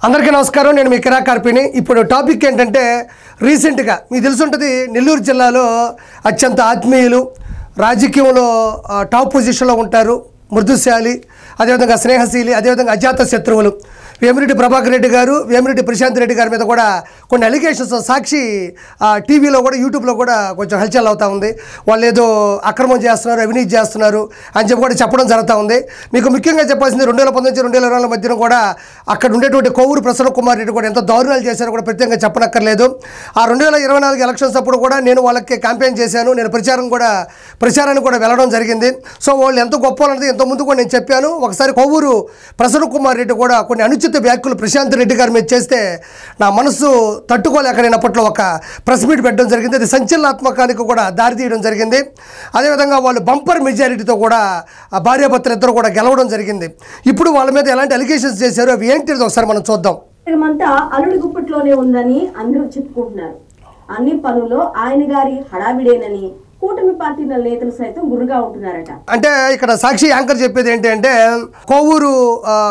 అందరికీ నమస్కారం. నేను మీ కిరా కార్పిని. ఇప్పుడు టాపిక్ ఏంటంటే రీసెంట్గా మీకు తెలుసుంటుంది, నెల్లూరు జిల్లాలో అత్యంత ఆత్మీయులు, రాజకీయంలో టాప్ పొజిషన్లో ఉంటారు, మృదుశాలి, అదేవిధంగా స్నేహశీలి, అదేవిధంగా అజాత శత్రువులు వేమిరెడ్డి ప్రభాకర్ రెడ్డి గారు, వేమిరెడ్డి ప్రశాంత్ రెడ్డి గారి మీద కూడా కొన్ని అలిగేషన్స్ సాక్షి టీవీలో కూడా యూట్యూబ్లో కూడా కొంచెం హల్చల్ అవుతూ ఉంది. వాళ్ళు ఏదో అక్రమం చేస్తున్నారు, అవినీతి చేస్తున్నారు అని చెప్పి కూడా చెప్పడం జరుగుతూ ఉంది. మీకు ముఖ్యంగా చెప్పాల్సింది 2019 2024 మధ్యన కూడా అక్కడ ఉండేటువంటి కోవూరు ప్రసన్న కుమార్ రెడ్డి కూడా ఎంత దారుణాలు చేశారో కూడా ప్రత్యేకంగా చెప్పనక్కర్లేదు. ఆ 2024 ఎలక్షన్స్ అప్పుడు కూడా నేను వాళ్ళకి క్యాంపెయిన్ చేశాను, నేను ప్రచారానికి కూడా వెళ్ళడం జరిగింది. సో వాళ్ళు ఎంత గొప్ప అన్నది ఎంతో ముందు కూడా నేను చెప్పాను. ఒకసారి కోవూరు ప్రసన్న కుమార్ రెడ్డి కూడా కొన్ని అనుచిత వ్యాఖ్యలు ప్రశాంత్ రెడ్డి గారి మీద చేస్తే నా మనసు తట్టుకోలేక నేను అప్పట్లో ఒక ప్రెస్ మీట్ పెట్టడం జరిగింది. అది సంచలనాత్మకానికి కూడా దారితీయడం జరిగింది. అదేవిధంగా వాళ్ళు బంపర్ మెజారిటీతో కూడా భార్యాభర్తలు ఇద్దరు కూడా గెలవడం జరిగింది. ఇప్పుడు వాళ్ళ మీద ఎలాంటి అలిగేషన్స్ చేశారో అవి ఏంటిది ఒకసారి మనం చూద్దాం. అంతా అల్లుడి గుప్పట్లోనే ఉందని అందరూ చెప్పుకుంటున్నారు. అన్ని పనుల్లో ఆయన గారి హడావిడేనని కూటమి పార్టీల నేతలు సైతం గురుగా ఉంటున్నారట. అంటే ఇక్కడ సాక్షి యాంకర్ చెప్పేది ఏంటి అంటే, కోవూరు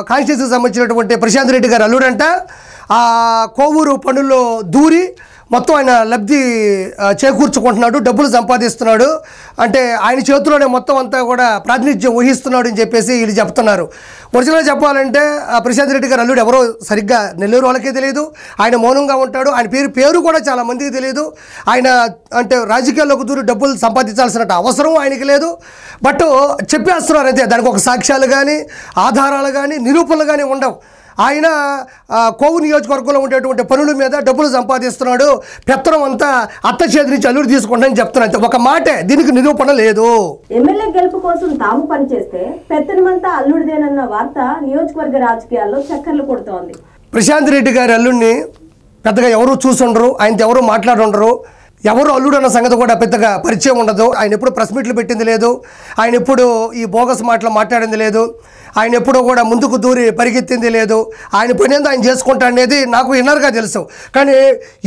కాన్స్టిట్యూన్సీకి సంబంధించినటువంటి ప్రశాంత్ రెడ్డి గారు అల్లుడంట ఆ కోవూరు పనుల్లో దూరి మొత్తం ఆయన లబ్ధి చేకూర్చుకుంటున్నాడు, డబ్బులు సంపాదిస్తున్నాడు, అంటే ఆయన చేతిలోనే మొత్తం అంతా కూడా ప్రాతినిధ్యం వహిస్తున్నాడు అని చెప్పేసి వీళ్ళు చెప్తున్నారు. ఒరిజినల్గా చెప్పాలంటే ప్రశాంత్ రెడ్డి గారు అల్లుడు ఎవరో సరిగ్గా నెల్లూరు వాళ్ళకే తెలియదు. ఆయన మౌనంగా ఉంటాడు. ఆయన పేరు కూడా చాలా మందికి తెలియదు. ఆయన అంటే రాజకీయాల్లోకి దూరి డబ్బులు సంపాదించాల్సిన అవసరం ఆయనకి లేదు. బట్ చెప్పేస్తున్నారు అంతే. దానికి ఒక సాక్ష్యాలు కానీ ఆధారాలు కానీ నిరూపణలు కానీ ఉండవు. ఆయన కోవూరు నియోజకవర్గంలో ఉండేటువంటి పనుల మీద డబ్బులు సంపాదిస్తున్నాడు, పెత్తనం అంతా అత్త చేతి నుంచి అల్లుడు తీసుకుంటానని చెప్తున్నాను. ఒక మాటే, దీనికి నిరూపణ లేదు. ఎమ్మెల్యే గెలుపు కోసం తాము పనిచేస్తే పెత్తనమంతా అల్లుడిదేనన్న వార్త నియోజకవర్గ రాజకీయాల్లో చక్కర్లు కొడుతోంది. ప్రశాంత్ రెడ్డి గారి అల్లుడిని పెద్దగా ఎవరు చూసుండరు, ఆయనతో ఎవరు మాట్లాడుండరు, ఎవరు అల్లుడు అన్న సంగతి కూడా పెద్దగా పరిచయం ఉండదు. ఆయన ఎప్పుడు ప్రెస్ మీట్లు పెట్టింది లేదు, ఆయన ఎప్పుడు ఈ బోగస్ మాటలు మాట్లాడింది లేదు, ఆయన ఎప్పుడూ కూడా ముందుకు దూరి పరిగెత్తింది లేదు. ఆయన పని ఏందో ఆయన చేసుకుంటా అనేది నాకు ఇన్నర్గా తెలుసు. కానీ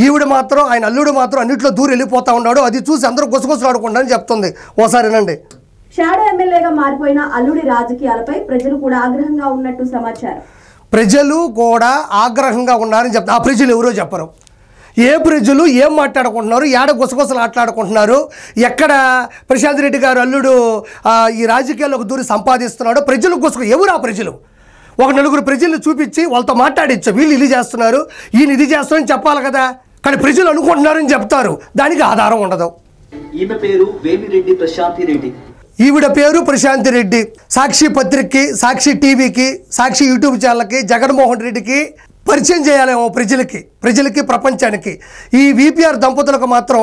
ఈవిడ మాత్రం, ఆయన అల్లుడు మాత్రం అన్నింటిలో దూరి వెళ్ళిపోతూ ఉన్నాడు. అది చూసి అందరూ గుసగుసలాడుకుంటారని చెప్తుంది. ఓసారినండి. షాడో ఎమ్మెల్యేగా మారిపోయిన అల్లుడి రాజకీయాలపై ప్రజలు కూడా ఆగ్రహంగా ఉన్నట్టు సమాచారం. ప్రజలు కూడా ఆగ్రహంగా ఉన్నారని చెప్తారు. ఆ ప్రజలు ఎవరో చెప్పరు. ఏ ప్రజలు ఏం మాట్లాడుకుంటున్నారు, ఏడ గుసగుసలు ఆటలాడుకుంటున్నారు, ఎక్కడ ప్రశాంత్ రెడ్డి గారు అల్లుడు ఈ రాజకీయాల్లోకి దూరి సంపాదిస్తున్నాడో ప్రజలు ఎవరు ఆ ప్రజలు? ఒక నలుగురు ప్రజలు చూపించి వాళ్ళతో మాట్లాడించు, వీళ్ళు ఇది చేస్తున్నారు, ఈయన ఇది చేస్తున్నారని చెప్పాలి కదా. కానీ ప్రజలు అనుకుంటున్నారని చెప్తారు, దానికి ఆధారం ఉండదు. ఈమె పేరు వేమిరెడ్డి ప్రశాంతి రెడ్డి. ఈవిడ పేరు ప్రశాంతి రెడ్డి. సాక్షి పత్రికకి, సాక్షి టీవీకి, సాక్షి యూట్యూబ్ ఛానల్కి జగన్మోహన్ రెడ్డికి పరిచయం చేయాలేమో ప్రజలకి ప్రపంచానికి. ఈ విపిఆర్ దంపతులకు మాత్రం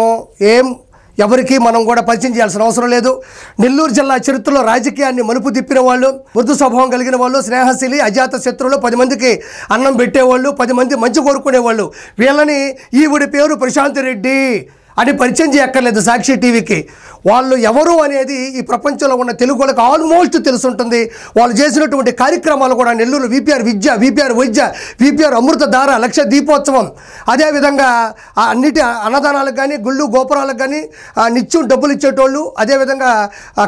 ఎవరికి మనం కూడా పరిచయం చేయాల్సిన అవసరం లేదు. నెల్లూరు జిల్లా చరిత్రలో రాజకీయాన్ని మలుపు తిప్పిన వాళ్ళు, మృదు స్వభావం కలిగిన వాళ్ళు, స్నేహశీలి, అజాత శత్రువులు, 10 మందికి అన్నం పెట్టేవాళ్ళు, 10 మంది మంచి కోరుకునేవాళ్ళు. వీళ్ళని ఈవిడ పేరు ప్రశాంత్ రెడ్డి అని పరిచయం చేయక్కర్లేదు సాక్షి టీవీకి. వాళ్ళు ఎవరు అనేది ఈ ప్రపంచంలో ఉన్న తెలుగు వాళ్ళకి ఆల్మోస్ట్ తెలుసుంటుంది. వాళ్ళు చేసినటువంటి కార్యక్రమాలు కూడా నెల్లూరు విపిఆర్ విద్య, విపిఆర్ వైద్య, విపిఆర్ అమృతధార, లక్ష దీపోత్సవం, అదేవిధంగా అన్నిటి అన్నదానాలకు కానీ, గుళ్ళు గోపురాలకు కానీ నిత్యం డబ్బులు ఇచ్చేటోళ్ళు, అదేవిధంగా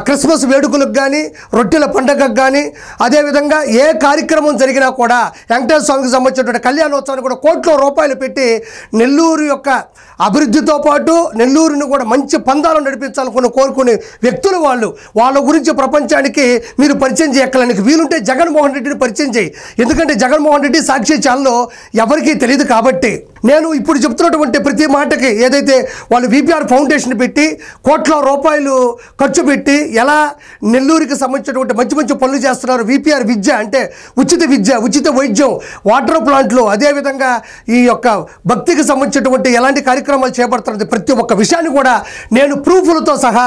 క్రిస్మస్ వేడుకలకు కానీ, రొట్టెల పండగకు కానీ, అదేవిధంగా ఏ కార్యక్రమం జరిగినా కూడా వెంకటేశ్వర స్వామికి సంబంధించినటువంటి కళ్యాణోత్సవాన్ని కూడా కోట్ల రూపాయలు పెట్టి నెల్లూరు యొక్క అభివృద్ధితో పాటు నెల్లూరుని కూడా మంచి పందాలు నడిపించాలనుకుని కోరుకునే వ్యక్తులు వాళ్ళు. వాళ్ళ గురించి ప్రపంచానికి మీరు పరిచయం చేయక్కడానికి వీలుంటే జగన్మోహన్ రెడ్డిని పరిచయం చేయి. ఎందుకంటే జగన్మోహన్ రెడ్డి సాక్షి ఛానల్లో ఎవరికీ తెలియదు కాబట్టి. నేను ఇప్పుడు చెప్తున్నటువంటి ప్రతి మాటకి ఏదైతే వాళ్ళు విపిఆర్ ఫౌండేషన్ పెట్టి కోట్ల రూపాయలు ఖర్చు పెట్టి ఎలా నెల్లూరుకి సంబంధించినటువంటి మంచి మంచి పనులు చేస్తున్నారు. విపిఆర్ విద్య అంటే ఉచిత విద్య, ఉచిత వైద్యం, వాటర్ ప్లాంట్లు, అదేవిధంగా ఈ యొక్క భక్తికి సంబంధించినటువంటి ఎలాంటి కార్యక్రమాలు చేపడుతున్నది ప్రతి ఒక్క విషయాన్ని కూడా నేను ప్రూఫ్లతో సహా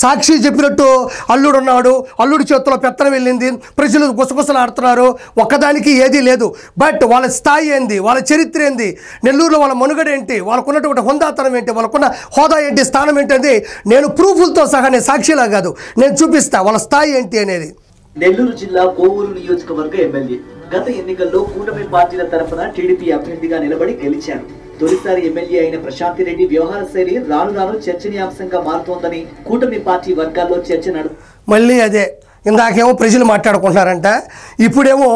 సాక్షి చెప్పినట్టు అల్లుడు ఉన్నాడు, అల్లుడి చేతిలో పెత్తనం వెళ్ళింది, ప్రజలు గుసగుసలాడుతున్నారు, ఒక్కదానికి ఏదీ లేదు. బట్ వాళ్ళ స్థాయి ఏంది, వాళ్ళ చరిత్ర ఏంది, నెల్లూరులో వాళ్ళ మనుగడ ఏంటి, వాళ్ళకున్నటువంటి హోదాతనం ఏంటి, వాళ్ళకున్న హోదా ఏంటి, స్థానం ఏంటి అనేది నేను ప్రూఫ్లతో సహా, నేను సాక్షిలా కాదు, నేను చూపిస్తా వాళ్ళ స్థాయి ఏంటి అనేది. నెల్లూరు జిల్లా కోవూరు నియోజకవర్గ ఎమ్మెల్యే గత ఎన్నికల్లో కూటమి పార్టీల తరఫున టీడీపీ అభ్యర్థిగా నిలబడి గెలిచారు. తొలిసారి ఎమ్మెల్యే అయిన ప్రశాంతి రెడ్డి వ్యవహార శైలి రాను రాను చర్చనీయాంశంగా మారుతోందని కూటమి పార్టీ వర్గాల్లో చర్చ మళ్ళీ అదే ఇందాకేమో ప్రజలు మాట్లాడుకుంటున్నారంట, ఇప్పుడేమో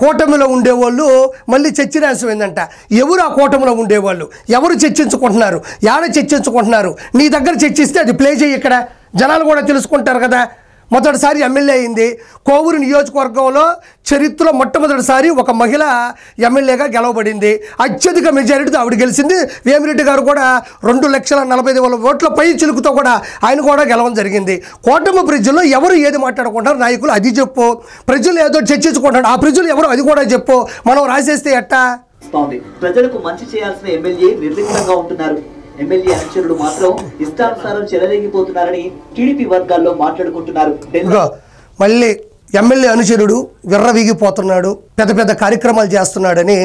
కూటమిలో ఉండేవాళ్ళు మళ్ళీ చర్చనీయాంశం ఏంటంట. ఎవరు ఆ కూటమిలో ఉండేవాళ్ళు, ఎవరు చర్చించుకుంటున్నారు, యాడ చర్చించుకుంటున్నారు, నీ దగ్గర చర్చిస్తే అది ప్లే చేయి, ఇక్కడ జనాలు కూడా తెలుసుకుంటారు కదా. మొదటిసారి ఎమ్మెల్యే అయింది కోవూరు నియోజకవర్గంలో, చరిత్రలో మొట్టమొదటిసారి ఒక మహిళ ఎమ్మెల్యేగా గెలవబడింది. అత్యధిక మెజారిటీతో ఆవిడ గెలిచింది. వేమిరెడ్డి గారు కూడా 2,45,000 ఓట్ల పై చిలుకుతో కూడా ఆయన కూడా గెలవడం జరిగింది. కూటమి ప్రజల్లో ఎవరు ఏది మాట్లాడుకుంటారు, నాయకులు అది చెప్పు, ప్రజలు ఏదో చర్చించుకుంటారు, ఆ ప్రజలు ఎవరు అది కూడా చెప్పు, మనం రాసేస్తే ఎట్టా. ప్రజలకు మంచి చేయాల్సిన ఎమ్మెల్యే నిర్లిప్తంగా ఉంటున్నారు. ఎమ్మెల్యే అనుచరులు మాత్రం ఇష్టానుసారం చెలరేగిపోతున్నారని టీడీపీ వర్గాల్లో మాట్లాడుకుంటున్నారు. మళ్ళీ ఎమ్మెల్యే అనుచరుడు విర్రవీగిపోతున్నాడు, పెద్ద పెద్ద కార్యక్రమాలు చేస్తున్నాడని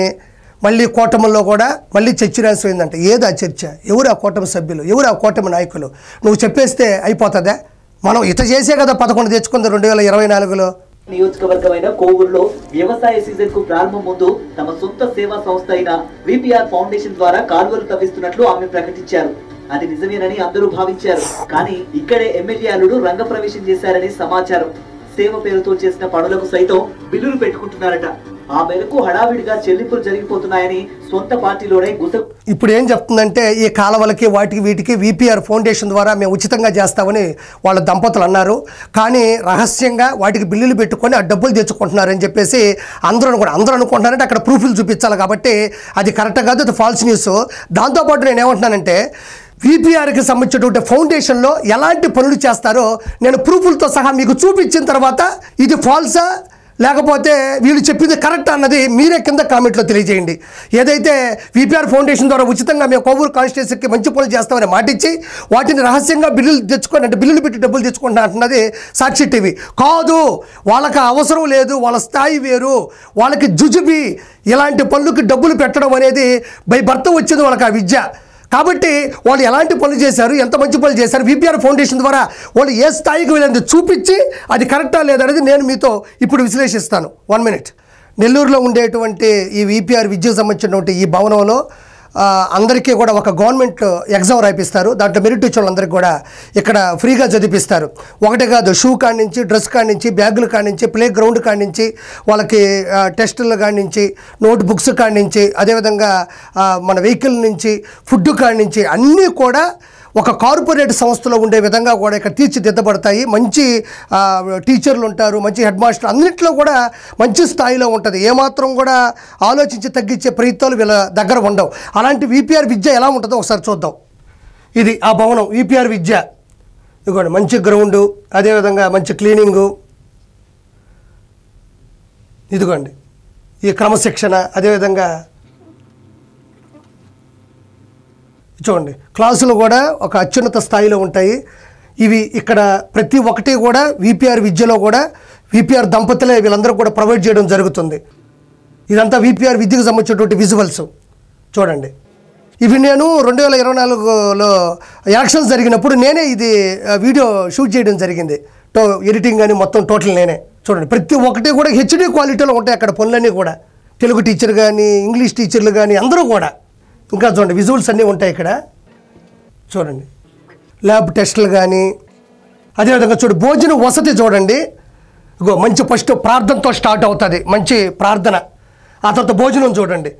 మళ్ళీ కూటమిలో కూడా మళ్ళీ చర్చనీయాంశం ఏంటంటే, ఏది ఆ చర్చ, ఎవరు ఆ కూటమి సభ్యులు, ఎవరు ఆ కూటమి నాయకులు, నువ్వు చెప్పేస్తే అయిపోతుందా? మనం ఇత చేసే కదా 11 తెచ్చుకుంది 2024లో. నియోజకవర్గమైన కోవూరులో వ్యవసాయ సీజన్ కు ప్రారంభం ముందు తమ సొంత సేవా సంస్థ అయిన విపిఆర్ ఫౌండేషన్ ద్వారా కాలువలు తవ్విస్తున్నట్లు ఆమె ప్రకటించారు. అది నిజమేనని అందరూ భావించారు. కానీ ఇక్కడే ఎమ్మెల్యే అల్లుడు రంగప్రవేశం చేశారని సమాచారం. సేవ పేరుతో చేసిన పనులకు సైతం బిల్లులు పెట్టుకుంటున్నారట. ఆ మేరకు హడావిడిగా చెల్లింపులు జరిగిపోతున్నాయని సొంత పార్టీలోనే ఇప్పుడు ఏం చెప్తుందంటే, ఈ కాలవలకి వాటికి వీటికి విపిఆర్ ఫౌండేషన్ ద్వారా మేము ఉచితంగా చేస్తామని వాళ్ళ దంపతులు అన్నారు. కానీ రహస్యంగా వాటికి బిల్లులు పెట్టుకొని ఆ డబ్బులు తెచ్చుకుంటున్నారని చెప్పేసి అందరూ అనుకుంటున్నారంటే అక్కడ ప్రూఫ్లు చూపించాలి కాబట్టి అది కరెక్ట్ కాదు, అది ఫాల్స్ న్యూస్. దాంతోపాటు నేను ఏమంటున్నానంటే, విపిఆర్కి సంబంధించినటువంటి ఫౌండేషన్లో ఎలాంటి పనులు చేస్తారో నేను ప్రూఫ్లతో సహా మీకు చూపించిన తర్వాత ఇది ఫాల్సా లేకపోతే వీళ్ళు చెప్పింది కరెక్ట్ అన్నది మీరే కింద కామెంట్లో తెలియజేయండి. ఏదైతే విపిఆర్ ఫౌండేషన్ ద్వారా ఉచితంగా మేము కోవూరు కాన్స్టిట్యూన్సీకి మంచి పనులు చేస్తామని మాటిచ్చి వాటిని రహస్యంగా బిల్లులు తెచ్చుకొని, అంటే బిల్లులు పెట్టి డబ్బులు తెచ్చుకుంటున్నా అంటున్నది సాక్షి టీవీ. కాదు, వాళ్ళకి అవసరం లేదు, వాళ్ళ స్థాయి వేరు, వాళ్ళకి జుజుబి ఇలాంటి పనులకి డబ్బులు పెట్టడం అనేది బై బర్త్ వచ్చింది వాళ్ళకి ఆ విద్య. కాబట్టి వాళ్ళు ఎలాంటి పనులు చేశారు, ఎంత మంచి పనులు చేశారు, విపిఆర్ ఫౌండేషన్ ద్వారా వాళ్ళు ఏ స్థాయికి వెళ్ళింది చూపించి అది కరెక్టా లేదనేది నేను మీతో ఇప్పుడు విశ్లేషిస్తాను. 1 minute. నెల్లూరులో ఉండేటువంటి ఈ విపిఆర్ విద్యకు సంబంధించినటువంటి ఈ భవనంలో అందరికీ కూడా ఒక గవర్నమెంట్ ఎగ్జామ్ రాయిపిస్తారు. దాంట్లో మెరిట్ వచ్చిన వాళ్ళందరికీ కూడా ఇక్కడ ఫ్రీగా చదివిస్తారు. ఒకటే కాదు, షూ కాడి నుంచి, డ్రెస్ కాడి నుంచి, బ్యాగుల కాడి నుంచి, ప్లే గ్రౌండ్ కాడి నుంచి, వాళ్ళకి టెస్టుల కాడి నుంచి, నోట్ బుక్స్ కాడి నుంచి, అదేవిధంగా మన వెహికల్ నుంచి, ఫుడ్ కాడి నుంచి అన్నీ కూడా ఒక కార్పొరేట్ సంస్థలో ఉండే విధంగా కూడా ఇక్కడ తీర్చిదిద్దబడతాయి. మంచి టీచర్లు ఉంటారు, మంచి హెడ్ మాస్టర్, అన్నింటిలో కూడా మంచి స్థాయిలో ఉంటుంది. ఏమాత్రం కూడా ఆలోచించి తగ్గించే ప్రయత్నాలు వీళ్ళ దగ్గర ఉండవు. అలాంటి విపిఆర్ విద్య ఎలా ఉంటుందో ఒకసారి చూద్దాం. ఇది ఆ భవనం విపిఆర్ విద్య. ఇదిగోండి, మంచి గ్రౌండు, అదేవిధంగా మంచి క్లీనింగు, ఇదిగోండి ఈ క్రమశిక్షణ, అదేవిధంగా చూడండి క్లాసులు కూడా ఒక అత్యున్నత స్థాయిలో ఉంటాయి. ఇవి ఇక్కడ ప్రతి ఒక్కటి కూడా విపిఆర్ విద్యలో కూడా విపిఆర్ దంపతులే వీళ్ళందరూ కూడా ప్రొవైడ్ చేయడం జరుగుతుంది. ఇదంతా విపిఆర్ విద్యకు సంబంధించినటువంటి విజువల్స్ చూడండి. ఇవి నేను 2024లో ఎలక్షన్స్ జరిగినప్పుడు నేనే ఇది వీడియో షూట్ చేయడం జరిగింది. ఎడిటింగ్ కానీ మొత్తం టోటల్ నేనే. చూడండి, ప్రతి ఒక్కటి కూడా హెచ్డి క్వాలిటీలో ఉంటాయి అక్కడ పనులన్నీ కూడా. తెలుగు టీచర్ కానీ, ఇంగ్లీష్ టీచర్లు కానీ అందరూ కూడా. ఇంకా చూడండి, విజువల్స్ అన్నీ ఉంటాయి ఇక్కడ. చూడండి, ల్యాబ్ టెస్టులు కానీ, అదేవిధంగా చూడు భోజనం వసతి చూడండి. ఇగో మంచి ఫస్ట్ ప్రార్థనతో స్టార్ట్ అవుతుంది, మంచి ప్రార్థన. ఆ తర్వాత భోజనం చూడండి.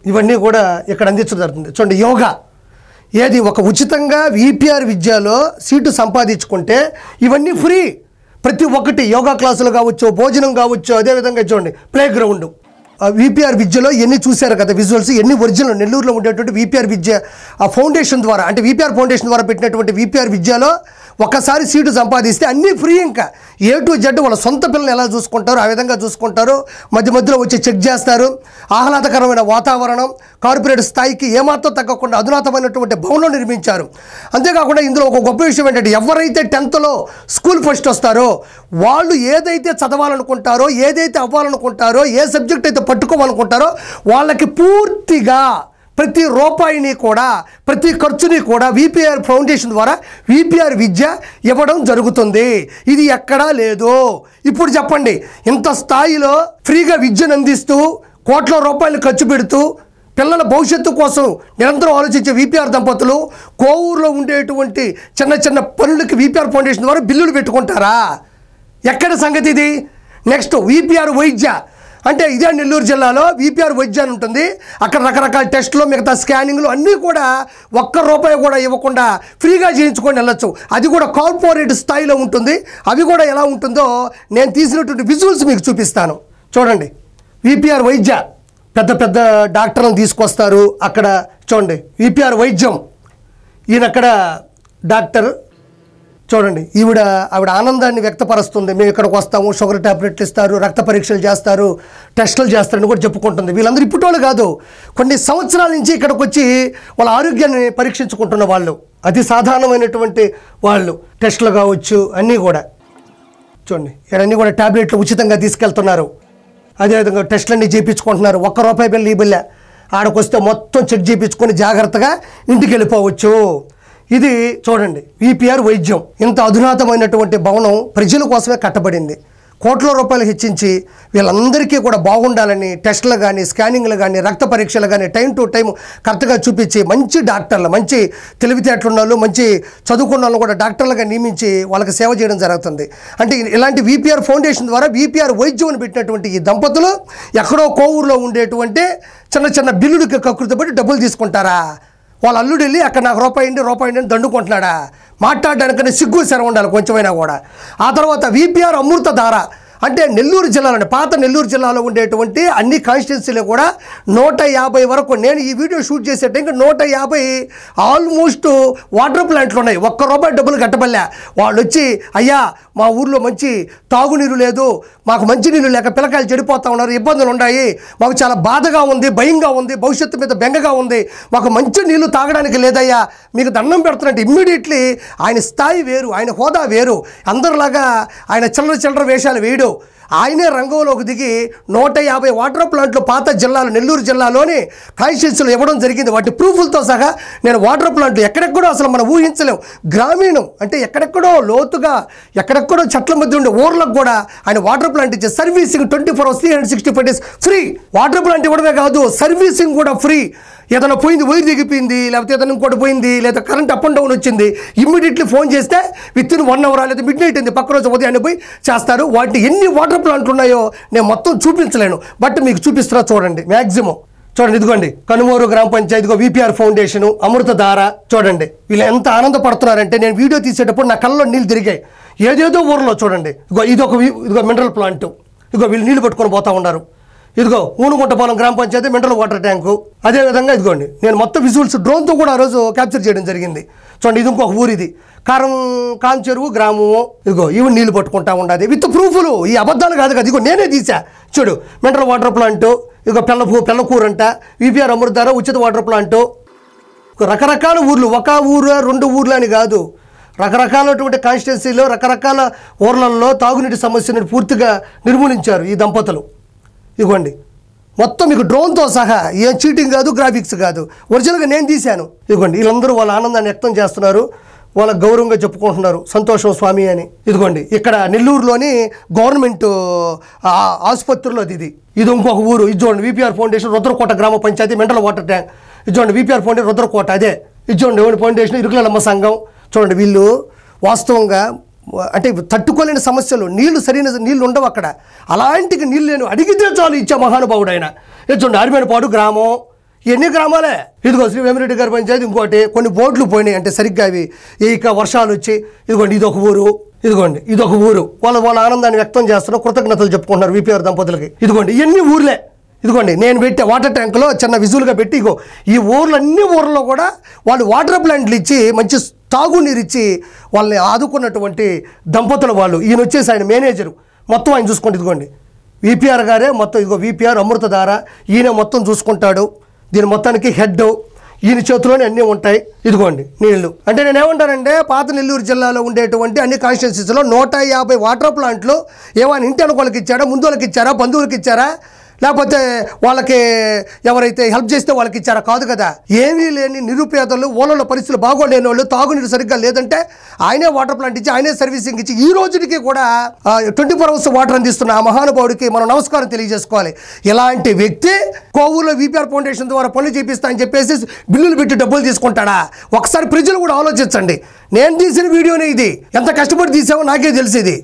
ఇవన్నీ కూడా ఇక్కడ అందించడం జరుగుతుంది. చూడండి, యోగా ఏది ఒక ఉచితంగా విపిఆర్ విద్యలో సీటు సంపాదించుకుంటే ఇవన్నీ ఫ్రీ. ప్రతి ఒక్కటి యోగా క్లాసులు కావచ్చు, భోజనం కావచ్చు, అదేవిధంగా చూడండి ప్లే గ్రౌండ్. విపిఆర్ విద్యలో ఎన్ని చూశారు కదా విజువల్స్, ఎన్ని ఒరిజినల్ నెల్లూరులో ఉండేటువంటి విపిఆర్ విద్య ఆ ఫౌండేషన్ ద్వారా, అంటే విపిఆర్ ఫౌండేషన్ ద్వారా పెట్టినటువంటి విపిఆర్ విద్యలో ఒక్కసారి సీటు సంపాదిస్తే అన్నీ ఫ్రీ. ఇంకా A to Z వాళ్ళ సొంత పిల్లల్ని ఎలా చూసుకుంటారో ఆ విధంగా చూసుకుంటారు. మధ్య మధ్యలో వచ్చి చెక్ చేస్తారు. ఆహ్లాదకరమైన వాతావరణం, కార్పొరేట్ స్థాయికి ఏమాత్రం తగ్గకుండా అధునాతమైనటువంటి భవనం నిర్మించారు. అంతేకాకుండా ఇందులో ఒక గొప్ప విషయం ఏంటంటే, ఎవరైతే 10th స్కూల్ ఫస్ట్ వస్తారో వాళ్ళు ఏదైతే చదవాలనుకుంటారో, ఏదైతే అవ్వాలనుకుంటారో, ఏ సబ్జెక్ట్ అయితే పట్టుకోవాలనుకుంటారో వాళ్ళకి పూర్తిగా ప్రతి రూపాయిని కూడా, ప్రతి ఖర్చుని కూడా విపిఆర్ ఫౌండేషన్ ద్వారా విపిఆర్ విద్య ఇవ్వడం జరుగుతుంది. ఇది ఎక్కడా లేదు. ఇప్పుడు చెప్పండి, ఇంత స్థాయిలో ఫ్రీగా విద్యను అందిస్తూ కోట్ల రూపాయలు ఖర్చు పెడుతూ పిల్లల భవిష్యత్తు కోసం నిరంతరం ఆలోచించే విపిఆర్ దంపతులు కోవూరులో ఉండేటువంటి చిన్న చిన్న పనులకి విపిఆర్ ఫౌండేషన్ ద్వారా బిల్లులు పెట్టుకుంటారా? ఎక్కడ సంగతి ఇది? నెక్స్ట్ విపిఆర్ వైద్య అంటే ఇదే నెల్లూరు జిల్లాలో విపిఆర్ వైద్య అని ఉంటుంది. అక్కడ రకరకాల టెస్టులు, మిగతా స్కానింగ్లు అన్నీ కూడా ₹1 కూడా ఇవ్వకుండా ఫ్రీగా చేయించుకొని వెళ్ళొచ్చు. అది కూడా కార్పొరేట్ స్థాయిలో ఉంటుంది. అవి కూడా ఎలా ఉంటుందో నేను తీసినటువంటి విజువల్స్ మీకు చూపిస్తాను. చూడండి, విపిఆర్ వైద్య పెద్ద పెద్ద డాక్టర్లను తీసుకొస్తారు. అక్కడ చూడండి విపిఆర్ వైద్యం, ఈయన అక్కడ డాక్టర్. చూడండి, ఆవిడ ఆనందాన్ని వ్యక్తపరుస్తుంది. మేము ఇక్కడికి వస్తాము, షుగర్ ట్యాబ్లెట్లు ఇస్తారు, రక్త పరీక్షలు చేస్తారు, టెస్టులు చేస్తారని కూడా చెప్పుకుంటుంది. వీళ్ళందరూ ఇప్పటోళ్ళు కాదు, కొన్ని సంవత్సరాల నుంచి ఇక్కడికి వచ్చి వాళ్ళ ఆరోగ్యాన్ని పరీక్షించుకుంటున్న వాళ్ళు, అతి సాధారణమైనటువంటి వాళ్ళు. టెస్టులు కావచ్చు అన్నీ కూడా చూడండి, ఇవన్నీ కూడా ట్యాబ్లెట్లు ఉచితంగా తీసుకెళ్తున్నారు. అదేవిధంగా టెస్టులన్నీ చేయించుకుంటున్నారు. ₹1 బిల్లు ఈ బిల్ల ఆడకు వస్తే మొత్తం చెక్ చేయించుకొని జాగ్రత్తగా ఇంటికి వెళ్ళిపోవచ్చు. ఇది చూడండి విపిఆర్ వైద్యం. ఇంత అధునాతమైనటువంటి భవనం ప్రజల కోసమే కట్టబడింది. కోట్ల రూపాయలు హెచ్చించి వీళ్ళందరికీ కూడా బాగుండాలని టెస్టులు కానీ, స్కానింగ్లు కానీ, రక్త పరీక్షలు కానీ టైం టు టైం కరెక్ట్గా చూపించి మంచి డాక్టర్లు, మంచి తెలివితేటలున్న వాళ్ళు, మంచి చదువుకున్న వాళ్ళు కూడా డాక్టర్లుగా నియమించి వాళ్ళకి సేవ చేయడం జరుగుతుంది. అంటే ఇలాంటి విపిఆర్ ఫౌండేషన్ ద్వారా విపిఆర్ వైద్యం అని పెట్టినటువంటి ఈ దంపతులు ఎక్కడో కోవూరులో ఉండేటువంటి చిన్న చిన్న బిల్లులకి కకృతిపడి డబ్బులు తీసుకుంటారా? వాళ్ళ అల్లుడు వెళ్ళి అక్కడ నాకు రూపాయి అని దండుకుంటున్నాడా? మాట్లాడడానికనే సిగ్గు శరం ఉండాలి కొంచెమైనా కూడా. ఆ తర్వాత విపిఆర్ అమృతధార అంటే నెల్లూరు జిల్లాలోని, పాత నెల్లూరు జిల్లాలో ఉండేటువంటి అన్ని కాన్స్టిట్యున్సీలు కూడా 150 వరకు, నేను ఈ వీడియో షూట్ చేసే టైంకి 150 ఆల్మోస్ట్ వాటర్ ప్లాంట్లు ఉన్నాయి. ₹1 డబ్బులు కట్టబల్లా. వాళ్ళు వచ్చి, అయ్యా మా ఊర్లో మంచి తాగునీరు లేదు, మాకు మంచి నీళ్ళు లేక పిల్లకాయలు చెడిపోతూ ఉన్నారు, ఇబ్బందులు ఉన్నాయి, మాకు చాలా బాధగా ఉంది, భయంగా ఉంది, భవిష్యత్తు మీద బెంగగా ఉంది, మాకు మంచి నీళ్లు తాగడానికి లేదయ్యా, మీకు దండం పెడుతున్నట్టు ఇమ్మీడియట్లీ ఆయన స్థాయి వేరు, ఆయన హోదా వేరు. అందరిలాగా ఆయన చిల్లర వేషాలు వేయడు. ఆయనే రంగంలోకి దిగి 150 వాటర్ ప్లాంట్లు పాత జిల్లాలు, నెల్లూరు జిల్లాలోని కాన్స్టిట్యున్సీలు ఇవ్వడం జరిగింది. వాటి ప్రూఫ్లతో సహా నేను వాటర్ ప్లాంట్లు ఎక్కడెక్కడో అసలు మనం ఊహించలేం, గ్రామీణం అంటే ఎక్కడెక్కడో లోతుగా ఎక్కడెక్కడో చెట్ల మధ్య ఉండే ఊర్లకు కూడా ఆయన వాటర్ ప్లాంట్ ఇచ్చే servicing 24 hours 365 days free. Water plant ఇవ్వడమే కాదు, సర్వీసింగ్ కూడా ఫ్రీ. ఏదైనా పోయింది, వైర్ దిగిపోయింది, లేకపోతే ఏదైనా ఇంకోటి పోయింది, లేదా కరెంట్ అప్ అండ్ డౌన్ వచ్చింది, ఇమ్మీడియట్లీ ఫోన్ చేస్తే విత్ ఇన్ 1 hour లేదా మిడ్ నైట్ అయింది, పక్క రోజు ఉదయాన్నే పోయి చేస్తారు. వాటి ఎన్ని వాటర్ ప్లాంట్లు ఉన్నాయో నేను మొత్తం చూపించలేను, బట్ మీకు చూపిస్తున్నా చూడండి. మ్యాక్సిమం చూడండి, ఇదిగోండి కనుమూరు గ్రామ పంచాయతీగో విపిఆర్ ఫౌండేషన్, అమృతధార. చూడండి వీళ్ళు ఎంత ఆనందపడుతున్నారంటే, నేను వీడియో తీసేటప్పుడు నా కళ్ళలో నీళ్ళు తిరిగాయి. ఏదేదో ఊర్లో చూడండి, ఇదిగో మినరల్ ప్లాంట్, వీళ్ళు నీళ్ళు పట్టుకొని పోతూ ఉన్నారు. ఇదిగో ఊనుగుంటపాలెం గ్రామ పంచాయతీ మినరల్ వాటర్ ట్యాంకు. అదేవిధంగా ఇదిగోండి నేను మొత్తం విజువల్స్ డ్రోన్తో కూడా ఆ రోజు క్యాప్చర్ చేయడం జరిగింది. చూడండి, ఇది ఇంకొక ఊరు, ఇది కాంచెరువు గ్రామము. ఇదిగో ఇవి నీళ్ళు పట్టుకుంటా ఉండాలి విత్ ప్రూఫ్లు, ఈ అబద్ధాలు కాదు కదా. ఇదిగో నేనే తీసా చూడు, మినరల్ వాటర్ ప్లాంట్, ఇదిగో పెళ్ళకూరంట, విపిఆర్ అమృతధార ఉచిత వాటర్ ప్లాంటు. రకరకాల ఊర్లు, ఒక ఊరు 2 ఊర్లు అని కాదు, రకరకాలటువంటి కాన్స్టిట్యున్సీలో రకరకాల ఊర్లలో తాగునీటి సమస్యను పూర్తిగా నిర్మూలించారు ఈ దంపతులు. ఇదిగోండి మొత్తం మీకు డ్రోన్తో సహా, ఏం చీటింగ్ కాదు, గ్రాఫిక్స్ కాదు, ఒరిజినల్గా నేను తీశాను. ఇదిగోండి వీళ్ళందరూ వాళ్ళ ఆనందాన్ని వ్యక్తం చేస్తున్నారు, వాళ్ళ గౌరవంగా చెప్పుకుంటున్నారు, సంతోషం స్వామి అని. ఇదిగోండి ఇక్కడ నెల్లూరులోని గవర్నమెంట్ ఆసుపత్రిలో ఇది ఇంకొక ఊరు. ఇది చూడండి విపిఆర్ ఫౌండేషన్ రుద్రకోట గ్రామ పంచాయతీ మినరల్ వాటర్ ట్యాంక్. ఇది చూడండి విపిఆర్ ఫౌండేషన్ రుద్రకోట, అదే. ఇది చూడండి ఫౌండేషన్ ఇరుకులమ్మ సంఘం. చూడండి వీళ్ళు వాస్తవంగా అంటే తట్టుకోలేని సమస్యలు, సరైన నీళ్ళు ఉండవు అక్కడ. అలాంటికి నీళ్ళు నేను అడిగితే చాలు ఇచ్చే మహానుభావుడు ఆయన. చూడండి అరిమేనపాడు గ్రామం, ఎన్ని గ్రామాలే. ఇదిగో శ్రీ వేమిరెడ్డి గారి పంచాయతీ ఇంకోటి, కొన్ని బోర్డులు పోయినాయి అంటే సరిగ్గా అవి ఇక వర్షాలు వచ్చి. ఇదిగోండి ఇదొక ఊరు, ఇదిగోండి ఇదొక ఊరు. వాళ్ళ ఆనందాన్ని వ్యక్తం చేస్తున్నారు, కృతజ్ఞతలు చెప్పుకుంటున్నారు విపిఆర్ దంపతులకి. ఇదిగోండి ఎన్ని ఊర్లే. ఇదిగోండి నేను పెట్టే వాటర్ ట్యాంకులో చిన్న విజువల్గా పెట్టి, ఇగో ఈ అన్ని ఊర్లలో కూడా వాళ్ళు వాటర్ ప్లాంట్లు ఇచ్చి మంచి తాగునీరు ఇచ్చి వాళ్ళని ఆదుకున్నటువంటి దంపతులు వాళ్ళు. ఈయన వచ్చేసి ఆయన మేనేజరు, మొత్తం ఆయన చూసుకోండి. ఇదిగోండి విపిఆర్ గారే మొత్తం, ఇదిగో విపిఆర్ అమృతధార, ఈయన మొత్తం చూసుకుంటాడు. దీని మొత్తానికి హెడ్, ఈయన చేతిలోనే అన్నీ ఉంటాయి. ఇదిగోండి నీళ్లు. అంటే నేను ఏమంటానంటే, పాత నెల్లూరు జిల్లాలో ఉండేటువంటి అన్ని కాన్స్టిట్యున్సీస్లో 150 వాటర్ ప్లాంట్లు ఏమైనా ఇంటి అనుకోళ్ళకి ఇచ్చారా, ముందు వాళ్ళకి ఇచ్చారా, బంధువులకి ఇచ్చారా, లేకపోతే వాళ్ళకి ఎవరైతే హెల్ప్ చేస్తే వాళ్ళకి ఇచ్చారా? కాదు కదా. ఏమీ లేని నిరుపేదలు, ఊళ్ళలో పరిస్థితులు బాగోలేని వాళ్ళు, తాగునీరు సరిగ్గా లేదంటే ఆయనే వాటర్ ప్లాంట్ ఇచ్చి, ఆయనే సర్వీసింగ్ ఇచ్చి ఈ రోజుకి కూడా 24 hours వాటర్ అందిస్తున్న ఆ మహానుభావుడికి మనం నమస్కారం తెలియజేసుకోవాలి. ఇలాంటి వ్యక్తి కోవూరులో విపిఆర్ ఫౌండేషన్ ద్వారా పనులు చేపిస్తా అని చెప్పేసి బిల్లులు పెట్టి డబ్బులు తీసుకుంటాడా? ఒకసారి ప్రజలు కూడా ఆలోచించండి. నేను తీసిన వీడియోనే ఇది, ఎంత కష్టపడి తీసామో నాకే తెలిసేది.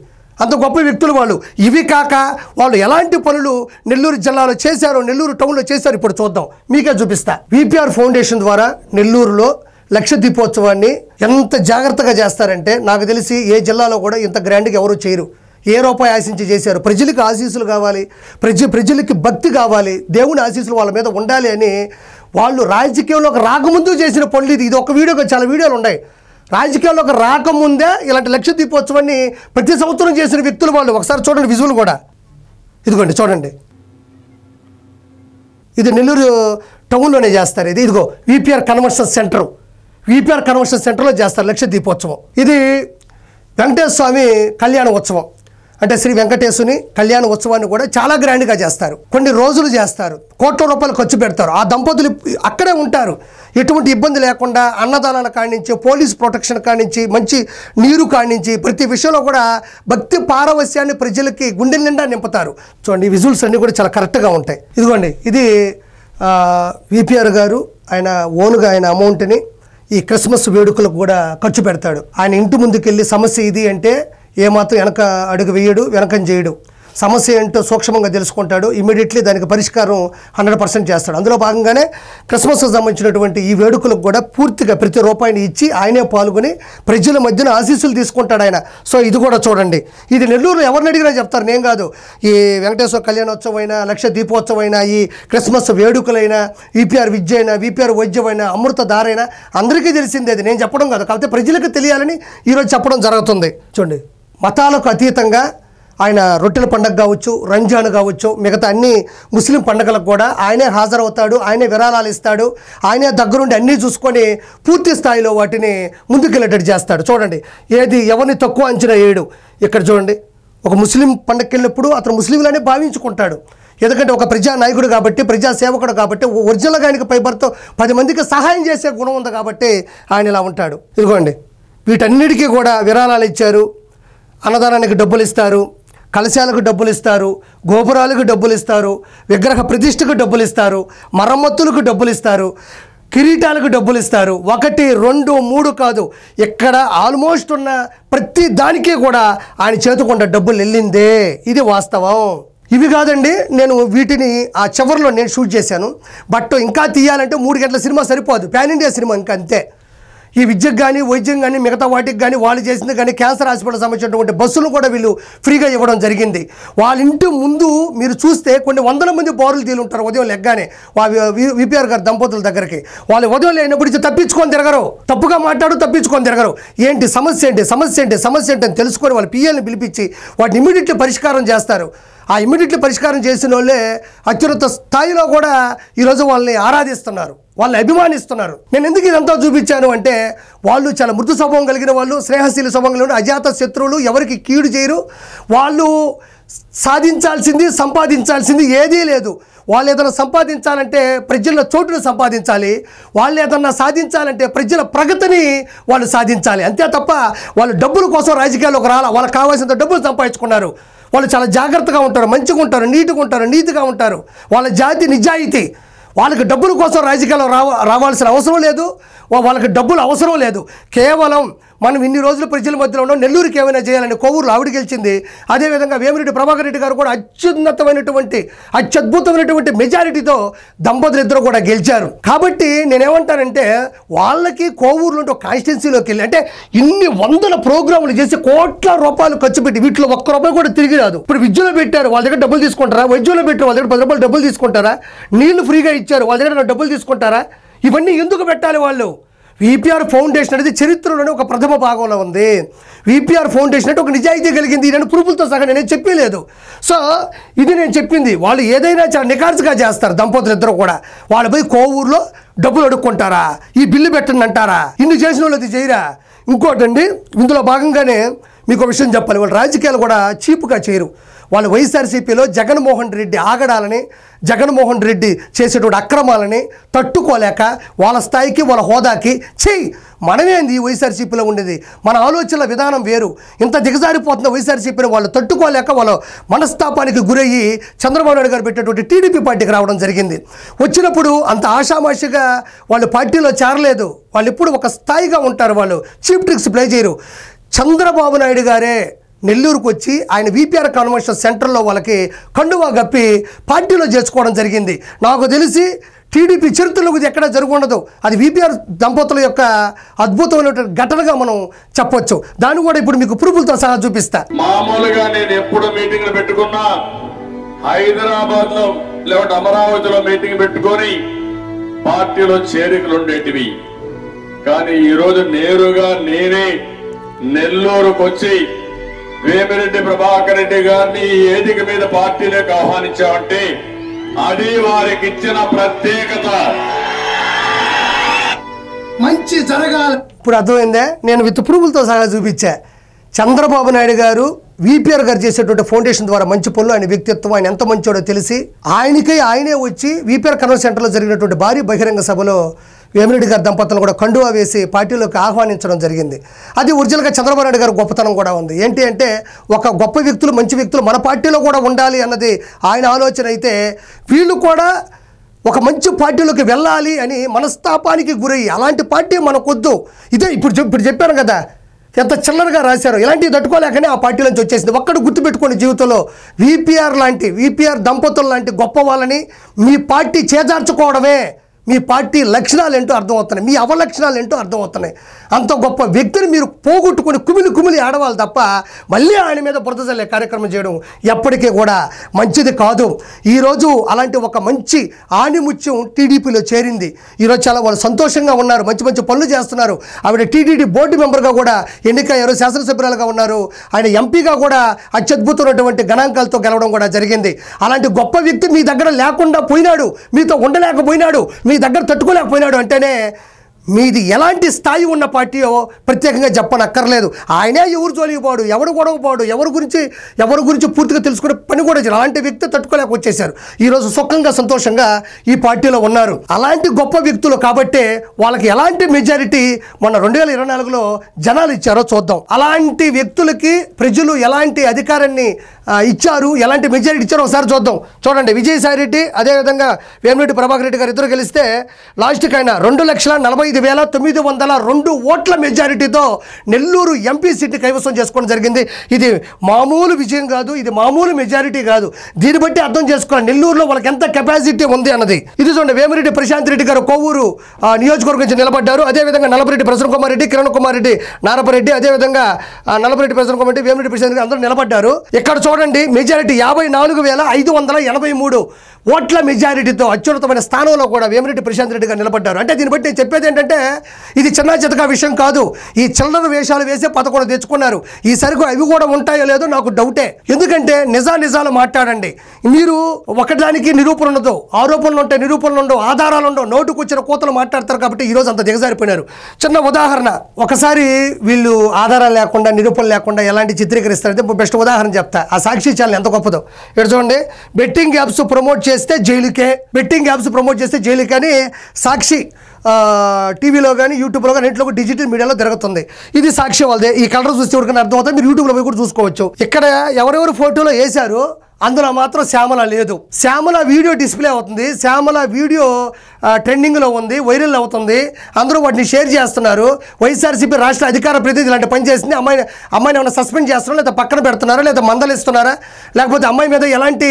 అంత గొప్ప వ్యక్తులు వాళ్ళు. ఇవి కాక వాళ్ళు ఎలాంటి పనులు నెల్లూరు జిల్లాలో చేశారో, నెల్లూరు టౌన్లో చేశారు, ఇప్పుడు చూద్దాం, మీకే చూపిస్తా. విపిఆర్ ఫౌండేషన్ ద్వారా నెల్లూరులో లక్ష దీపోత్సవాన్ని ఎంత జాగ్రత్తగా చేస్తారంటే నాకు తెలిసి ఏ జిల్లాలో కూడా ఇంత గ్రాండ్గా ఎవరు చేయరు. ఏ రూపాయి ఆశించి చేశారు. ప్రజలకు ఆశీస్సులు కావాలి, ప్రజలకి భక్తి కావాలి, దేవుని ఆశీస్సులు వాళ్ళ మీద ఉండాలి అని వాళ్ళు రాజకీయంలోకి రాకముందు చేసిన పనులు. ఇది ఒక వీడియో, చాలా వీడియోలు ఉన్నాయి. రాజకీయాల్లోకి రాకముందే ఇలాంటి లక్ష దీపోత్సవాన్ని ప్రతి సంవత్సరం చేసిన వ్యక్తులు వాళ్ళు. ఒకసారి చూడండి విజువల్ కూడా, ఇదిగోండి చూడండి, ఇది నెల్లూరు టౌన్లోనే చేస్తారు. ఇదిగో VPR convention centre, VPR convention సెంటర్లో చేస్తారు లక్ష దీపోత్సవం. ఇది వెంకటేశ్వర స్వామి కళ్యాణ ఉత్సవం, అంటే శ్రీ వెంకటేశ్వరుని కళ్యాణ ఉత్సవాన్ని కూడా చాలా గ్రాండ్గా చేస్తారు. కొన్ని రోజులు చేస్తారు, కోట్ల రూపాయలు ఖర్చు పెడతారు. ఆ దంపతులు అక్కడే ఉంటారు, ఎటువంటి ఇబ్బంది లేకుండా. అన్నదానాల కానించి, పోలీస్ ప్రొటెక్షన్ కానించి, మంచి నీరు కానించి, ప్రతి విషయంలో కూడా భక్తి పారవస్యాన్ని ప్రజలకి గుండెల నిండా నింపుతారు. చూడండి, ఈ విజువల్స్ అన్నీ కూడా చాలా కరెక్ట్గా ఉంటాయి. ఇదిగోండి, ఇది విపిఆర్ గారు ఆయన ఓనుగా ఆయన అమౌంట్ని ఈ క్రిస్మస్ వేడుకలకు కూడా ఖర్చు పెడతాడు. ఆయన ఇంటి ముందుకెళ్ళి సమస్య ఇది అంటే ఏమాత్రం వెనక అడుగు వేయడు, వెనకం చేయడు. సమస్య ఏంటో సూక్ష్మంగా తెలుసుకుంటాడు, ఇమీడియట్లీ దానికి పరిష్కారం 100% చేస్తాడు. అందులో భాగంగానే క్రిస్మస్కి సంబంధించినటువంటి ఈ వేడుకలకు కూడా పూర్తిగా ప్రతి రూపాయిని ఇచ్చి ఆయనే పాల్గొని ప్రజల మధ్యన ఆశీస్సులు తీసుకుంటాడు ఆయన. సో ఇది కూడా చూడండి, ఇది నెల్లూరు ఎవరిని అడిగినా చెప్తారు, నేను కాదు. ఈ వెంకటేశ్వర కళ్యాణోత్సవం అయినా, లక్ష దీపోత్సవం అయినా, ఈ క్రిస్మస్ వేడుకలైనా, విపిఆర్ విద్య అయినా, విపిఆర్ వైద్యం అయినా, అమృతధార అయినా అందరికీ తెలిసిందే. అది నేను చెప్పడం కాదు, కాకపోతే ప్రజలకు తెలియాలని ఈరోజు చెప్పడం జరుగుతుంది. చూడండి, మతాలకు అతీతంగా ఆయన రొట్టెల పండుగ కావచ్చు, రంజాన్ కావచ్చు, మిగతా అన్ని ముస్లిం పండుగలకు కూడా ఆయనే హాజరవుతాడు, ఆయనే విరాళాలు ఇస్తాడు, ఆయనే దగ్గరుండి అన్నీ చూసుకొని పూర్తి స్థాయిలో వాటిని ముందుకెళ్ళేటట్టు చేస్తాడు. చూడండి, ఏది ఎవరిని తక్కువ అంచనా వేయడు. ఇక్కడ చూడండి, ఒక ముస్లిం పండుగకి వెళ్ళినప్పుడు అతను ముస్లింలనే భావించుకుంటాడు. ఎందుకంటే ఒక ప్రజా నాయకుడు కాబట్టి, ప్రజా సేవకుడు కాబట్టి, ఒరిజినల్గా ఆయనకి పైబర్తో 10 మందికి సహాయం చేసే గుణం ఉంది కాబట్టి ఆయన ఇలా ఉంటాడు. ఇదిగోండి, వీటన్నిటికీ కూడా విరాళాలు ఇచ్చారు, అన్నదానానికి డబ్బులు ఇస్తారు, కలశాలకు డబ్బులు ఇస్తారు, గోపురాలకు డబ్బులు ఇస్తారు, విగ్రహ ప్రతిష్టకు డబ్బులు ఇస్తారు, మరమ్మతులకు డబ్బులు ఇస్తారు, కిరీటాలకు డబ్బులు ఇస్తారు. 1, 2, 3 కాదు, ఇక్కడ ఆల్మోస్ట్ ఉన్న ప్రతి దానికి కూడా ఆయన చేతుకుండా డబ్బులు వెళ్ళిందే, ఇది వాస్తవం. ఇవి కాదండి, నేను వీటిని ఆ చివరిలో నేను షూట్ చేశాను. బట్ ఇంకా తీయాలంటే 3 గంటల సినిమా సరిపోదు, పాన్ ఇండియా సినిమా ఇంకా అంతే. ఈ విద్యకు కానీ, వైద్యం కానీ, మిగతా వాటికి కానీ, వాళ్ళు చేసింది కానీ, క్యాన్సర్ హాస్పిటల్ సంబంధించినటువంటి బస్సులు కూడా వీళ్ళు ఫ్రీగా ఇవ్వడం జరిగింది. వాళ్ళ ఇంటి ముందు మీరు చూస్తే కొన్ని 100 మంది బారులు తీలుంటారు ఉదయం లెగ్గానే విపిఆర్ గారు దంపతుల దగ్గరికి. వాళ్ళు ఉదయం లేనప్పుడు తప్పించుకొని తిరగరు, తప్పుగా మాట్లాడు తప్పించుకొని తిరగరు. ఏంటి సమస్య ఏంటి, సమస్య ఏంటి, సమస్య ఏంటి అని తెలుసుకొని వాళ్ళ పిఎల్ని పిలిపించి వాటిని ఇమీడియట్లీ పరిష్కారం చేస్తారు. ఆ ఇమీడియట్లీ పరిష్కారం చేసిన వాళ్ళే అత్యున్నత స్థాయిలో కూడా ఈరోజు వాళ్ళని ఆరాధిస్తున్నారు, వాళ్ళని అభిమానిస్తున్నారు. నేను ఎందుకు ఇదంతా చూపించాను అంటే వాళ్ళు చాలా మృదు స్వభావం కలిగిన వాళ్ళు, స్నేహశీల స్వభావం కలిగిన, అజాత శత్రువులు, ఎవరికి కీడు చేయరు. వాళ్ళు సాధించాల్సింది, సంపాదించాల్సింది ఏదీ లేదు. వాళ్ళు ఏదైనా సంపాదించాలంటే ప్రజల చోటును సంపాదించాలి, వాళ్ళు ఏదన్నా సాధించాలంటే ప్రజల ప్రగతిని వాళ్ళు సాధించాలి, అంతే తప్ప వాళ్ళు డబ్బుల కోసం రాజకీయాల్లోకి రాలా. వాళ్ళకి కావాల్సినంత డబ్బులు సంపాదించుకున్నారు. వాళ్ళు చాలా జాగ్రత్తగా ఉంటారు, మంచిగా ఉంటారు, నీట్గా ఉంటారు, నీతిగా ఉంటారు. వాళ్ళ జాతి నిజాయితీ. వాళ్ళకి డబ్బుల కోసం రాజకీయాల్లో రావాల్సిన అవసరం లేదు, వాళ్ళకి డబ్బులు అవసరం లేదు. కేవలం మనం ఇన్ని రోజులు ప్రజల మధ్యలో ఉన్నాం, నెల్లూరుకి ఏమైనా చేయాలని కోవూరులో ఆవిడ గెలిచింది. అదేవిధంగా వేమిరెడ్డి ప్రభాకర్ రెడ్డి గారు కూడా అత్యద్భుతమైనటువంటి మెజారిటీతో దంపతులు ఇద్దరు కూడా గెలిచారు. కాబట్టి నేనేమంటానంటే వాళ్ళకి కోవూరులో ఉంటే కాన్స్టిట్యున్సీలోకి వెళ్ళి అంటే ఇన్ని 100 ప్రోగ్రాములు చేసి కోట్ల రూపాయలు ఖర్చు పెట్టి వీటిలో 1 రూపాయి కూడా తిరిగి రాదు. ఇప్పుడు విద్యలో పెట్టారు, వాళ్ళ దగ్గర డబ్బులు తీసుకుంటారా? వైద్యంలో పెట్టారు, వాళ్ళ దగ్గర 10 రూపాయలు డబ్బులు తీసుకుంటారా? నీళ్లు ఫ్రీగా ఇచ్చారు, వాళ్ళ దగ్గర డబ్బులు తీసుకుంటారా? ఇవన్నీ ఎందుకు పెట్టాలి వాళ్ళు? విపిఆర్ ఫౌండేషన్ అనేది చరిత్రలోనే ఒక ప్రథమ భాగంలో ఉంది. విపిఆర్ ఫౌండేషన్ అంటే ఒక నిజాయితీ కలిగింది, నేను ప్రూఫ్లతో సహా నేనేం చెప్పలేదు. సో ఇది నేను చెప్పింది. వాళ్ళు ఏదైనా చాలా నికార్సుగా చేస్తారు దంపతులు ఇద్దరు కూడా. వాళ్ళు పోయి కోవూరులో డబ్బులు అడుక్కుంటారా? ఈ బిల్లు పెట్టండి అంటారా? ఇన్ని చేసిన వాళ్ళు అది చేయరా? ఇంకోటండి, ఇందులో భాగంగానే మీకు విషయం చెప్పాలి, వాళ్ళు రాజకీయాలు కూడా చీపుగా చేయరు. వాళ్ళు వైఎస్ఆర్సీపీలో జగన్మోహన్ రెడ్డి ఆగడాలని, జగన్మోహన్ రెడ్డి చేసేటువంటి అక్రమాలని తట్టుకోలేక వాళ్ళ స్థాయికి, వాళ్ళ హోదాకి మనమేంది వైఎస్ఆర్సీపీలో ఉండేది, మన ఆలోచనల విధానం వేరు, ఇంత దిగజారిపోతున్న వైఎస్ఆర్సీపీని వాళ్ళు తట్టుకోలేక వాళ్ళ మనస్తాపానికి గురయ్యి చంద్రబాబు నాయుడు గారు పెట్టేటువంటి టీడీపీ పార్టీకి రావడం జరిగింది. వచ్చినప్పుడు అంత ఆషామాషిగా వాళ్ళు పార్టీలో చేరలేదు. వాళ్ళు ఎప్పుడు ఒక స్థాయిగా ఉంటారు, వాళ్ళు చీప్ ట్రిక్స్ ప్లే చేయరు. చంద్రబాబు నాయుడు గారే నెల్లూరుకు వచ్చి ఆయన వీపీఆర్ కన్వెన్షన్ సెంటర్లో వాళ్ళకి కండువా గప్పి పార్టీలో చేర్చుకోవడం జరిగింది. నాకు తెలిసి టీడీపీ చరిత్రలో ఇది ఎక్కడ జరుగుండదు. అది వీపీఆర్ దంపతుల యొక్క అద్భుతమైనటువంటి ఘటనగా మనం చెప్పొచ్చు. దాన్ని కూడా ఇప్పుడు మీకు ప్రూఫ్లతో సహా చూపిస్తా. మామూలుగా నేను ఎప్పుడు మీటింగ్లు పెట్టుకున్నా హైదరాబాద్ లో లేకపోతే అమరావతిలో మీటింగ్ పెట్టుకొని పార్టీలో చేరికలు ఉండేటివి. కానీ ఈరోజు నేరుగా నేనే నెల్లూరుకు వచ్చి వేమిరెడ్డి ప్రభాకర్ రెడ్డి గారిని ఈ వేదిక మీద పార్టీలోకి ఆహ్వానించామంటే అది వారికి ఇచ్చిన ప్రత్యేకత. మంచి జరగాలి. ఇప్పుడు అర్థమైందే, నేను విత్ ప్రూఫ్లతో సహా చూపించా. చంద్రబాబు నాయుడు గారు వీపీఆర్ గారు చేసేటువంటి ఫౌండేషన్ ద్వారా మంచి పనులు, ఆయన వ్యక్తిత్వం, ఆయన ఎంత మంచోడో తెలిసి ఆయనే వచ్చి వీపీఆర్ కన్వెన్షన్ సెంటర్లో జరిగినటువంటి భారీ బహిరంగ సభలో వేమిరెడ్డి గారి దంపతులను కూడా కండువా వేసి పార్టీలోకి ఆహ్వానించడం జరిగింది. అది ఒరిజినల్గా చంద్రబాబు నాయుడు గారి గొప్పతనం కూడా ఉంది. ఏంటి అంటే ఒక గొప్ప వ్యక్తులు, మంచి వ్యక్తులు మన పార్టీలో కూడా ఉండాలి అన్నది ఆయన ఆలోచన అయితే, వీళ్ళు కూడా ఒక మంచి పార్టీలోకి వెళ్ళాలి అని మనస్తాపానికి గురయ్యి అలాంటి పార్టీ మనకొద్దు. ఇదే ఇప్పుడు చెప్పాను కదా ఎంత చిల్లరగా రాశారు. ఇలాంటివి తట్టుకోలేకనే ఆ పార్టీ నుంచి వచ్చేసింది. ఒక్కడు గుర్తుపెట్టుకోండి, జీవితంలో వీపీఆర్ దంపతులు లాంటి గొప్ప వాళ్ళని మీ పార్టీ చేజార్చుకోవడమే మీ పార్టీ లక్షణాలు ఏంటో అర్థమవుతున్నాయి, మీ అవలక్షణాలు ఏంటో అర్థమవుతున్నాయి. అంత గొప్ప వ్యక్తిని మీరు పోగొట్టుకొని కుమిలి ఆడవాలి తప్ప మళ్ళీ ఆయన మీద బురద జల్లే కార్యక్రమం చేయడం ఎప్పటికీ కూడా మంచిది కాదు. ఈరోజు అలాంటి ఒక మంచి ఆణిముత్యం టీడీపీలో చేరింది. ఈరోజు చాలా వాళ్ళు సంతోషంగా ఉన్నారు, మంచి పనులు చేస్తున్నారు. ఆవిడ టీటీడీ బోర్డు మెంబర్గా కూడా ఎన్నికయ్యారు, శాసనసభ్యురాలుగా ఉన్నారు. ఆయన ఎంపీగా కూడా అత్యద్భుతమైనటువంటి గణాంకాలతో గెలవడం కూడా జరిగింది. అలాంటి గొప్ప వ్యక్తి మీ దగ్గర లేకుండా పోయినాడు, మీతో ఉండలేకపోయినాడు, మీ దగ్గర తట్టుకోలేకపోయినాడు అంటేనే మీది ఎలాంటి స్థాయి ఉన్న పార్టీయో ప్రత్యేకంగా చెప్పనక్కర్లేదు. ఆయనే ఎవరు జోలికి పోడు, ఎవరు గొడవ పోడు, ఎవరి గురించి పూర్తిగా తెలుసుకునే పని కూడా చేయరు. అలాంటి వ్యక్తి తట్టుకోలేక వచ్చేసారు. ఈరోజు సుఖంగా సంతోషంగా ఈ పార్టీలో ఉన్నారు. అలాంటి గొప్ప వ్యక్తులు కాబట్టే వాళ్ళకి ఎలాంటి మెజారిటీ మొన్న 2024లో జనాలు ఇచ్చారో చూద్దాం. అలాంటి వ్యక్తులకి ప్రజలు ఎలాంటి అధికారాన్ని ఇచ్చారు, ఎలాంటి మెజారిటీ ఇచ్చారో ఒకసారి చూద్దాం. చూడండి, విజయసాయి రెడ్డి అదేవిధంగా వేమిరెడ్డి ప్రభాకర్ రెడ్డి గారు ఇద్దరు గెలిస్తే లాస్ట్కి ఆయన 2,45,902 ఓట్ల మెజారిటీతో నెల్లూరు ఎంపీ సీట్ని కైవసం చేసుకోవడం జరిగింది. ఇది మామూలు విజయం కాదు, ఇది మామూలు మెజారిటీ కాదు. దీన్ని బట్టి అర్థం చేసుకోవాలి నెల్లూరులో వాళ్ళకి ఎంత కెపాసిటీ ఉంది అన్నది. ఇది చూడండి, వేమిరెడ్డి ప్రశాంత్ రెడ్డి గారు కొవ్వూరు నియోజకవర్గం నుంచి నిలబడ్డారు. అదేవిధంగా నలపరెడ్డి ప్రసన్న కుమార్ రెడ్డి, కిరణ్ కుమార్ రెడ్డి నారపరెడ్డి, అదేవిధంగా నలపరెడ్డి ప్రసన్న కుమార్ రెడ్డి, వేమిరెడ్డి ప్రశాంత్ రెడ్డి అందరూ నిలబడ్డారు. ఇక్కడ చూడండి, మెజారిటీ 54,583 ఓట్ల మెజారిటీతో అత్యున్నతమైన స్థానంలో కూడా వేమిరెడ్డి ప్రశాంత్ రెడ్డి గారు నిలబడ్డారు. అంటే దీన్ని బట్టి చెప్పేది ఏంటంటే ఇది చిన్న చితకా విషయం కాదు. ఈ చిల్లర వేషాలు వేసే 11 తెచ్చుకున్నారు. ఈ సరుకు అవి కూడా ఉంటాయో లేదో నాకు డౌటే. ఎందుకంటే నిజాలు మాట్లాడండి. మీరు ఒకదానికి నిరూపణ ఉండదు, ఆరోపణలు ఉంటాయి, నిరూపణలు ఉండవు, ఆధారాలు ఉండవు, నోటుకు వచ్చిన కోతలు మాట్లాడతారు. కాబట్టి ఈరోజు అంత దిగజారిపోయినారు. చిన్న ఉదాహరణ, ఒకసారి వీళ్ళు ఆధారాలు లేకుండా, నిరూపణ లేకుండా ఎలాంటి చిత్రీకరిస్తారంటే బెస్ట్ ఉదాహరణ చెప్తా. ఆ సాక్షి ఛానల్ ఎంత గొప్పదో ఇక్కడ చూడండి. బెట్టింగ్ యాప్స్ ప్రమోట్ చేస్తే జైలుకే, బెట్టింగ్ యాప్స్ ప్రమోట్ చేస్తే జైలుకే అని సాక్షి టీవీలో కానీ యూట్యూబ్లో కానీ ఇంట్లో డిజిటల్ మీడియాలో జరుగుతుంది. ఇది సాక్షి వాళ్ళదే. ఈ కలర్ చూస్తే ఎవరికైనా అర్థమవుతుంది, మీరు యూట్యూబ్లో పోయి కూడా చూసుకోవచ్చు. ఇక్కడ ఎవరెవరు ఫోటోలో వేశారు అందులో మాత్రం శ్యామల లేదు. శ్యామల వీడియో డిస్ప్లే అవుతుంది, శ్యామల వీడియో ట్రెండింగ్లో ఉంది, వైరల్ అవుతుంది, అందరూ వాటిని షేర్ చేస్తున్నారు. వైఎస్ఆర్సీపీ రాష్ట్ర అధికార ప్రతినిధి ఇలాంటి పని చేసింది, అమ్మాయిని ఏమైనా సస్పెండ్ చేస్తున్నారా, లేదా పక్కన పెడుతున్నారా, లేదా మందలిస్తున్నారా, లేకపోతే అమ్మాయి మీద ఎలాంటి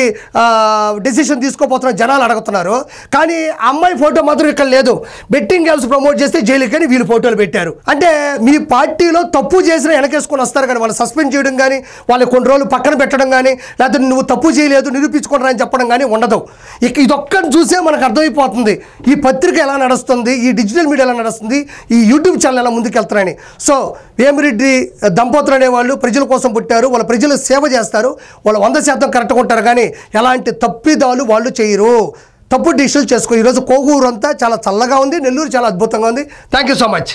డెసిషన్ తీసుకోపోతున్నా జనాలు అడుగుతున్నారు. కానీ అమ్మాయి ఫోటో మాత్రం ఇక్కడ లేదు. బెట్టింగ్ యాప్స్ ప్రమోట్ చేస్తే జైలుకి అని వీళ్ళు ఫోటోలు పెట్టారు. అంటే మీ పార్టీలో తప్పు చేసిన వెనకేసుకొని వస్తారు, కానీ వాళ్ళు సస్పెండ్ చేయడం కానీ, వాళ్ళు కొన్ని రోజులు పక్కన పెట్టడం కానీ, లేకపోతే నువ్వు తప్పు చేయలేదు నిరూపించుకుంటారా అని చెప్పడం కానీ ఉండదు. ఇక ఇదొక్కని చూసే మనకు అర్థమైపోతుంది ఈ పత్రిక ఎలా నడుస్తుంది, ఈ డిజిటల్ మీడియా ఎలా నడుస్తుంది, ఈ యూట్యూబ్ ఛానల్ ఎలా ముందుకెళ్తారని. సో వేమిరెడ్డి దంపతులు అనేవాళ్ళు ప్రజల కోసం పుట్టారు, వాళ్ళ ప్రజలు సేవ చేస్తారు, వాళ్ళు 100% కరెక్ట్గా ఉంటారు. కానీ ఎలాంటి తప్పిదాలు వాళ్ళు చేయరు, తప్పు డిసిషన్లు చేసుకో. ఈరోజు కోవూరు అంతా చాలా చల్లగా ఉంది, నెల్లూరు చాలా అద్భుతంగా ఉంది. Thank you so much.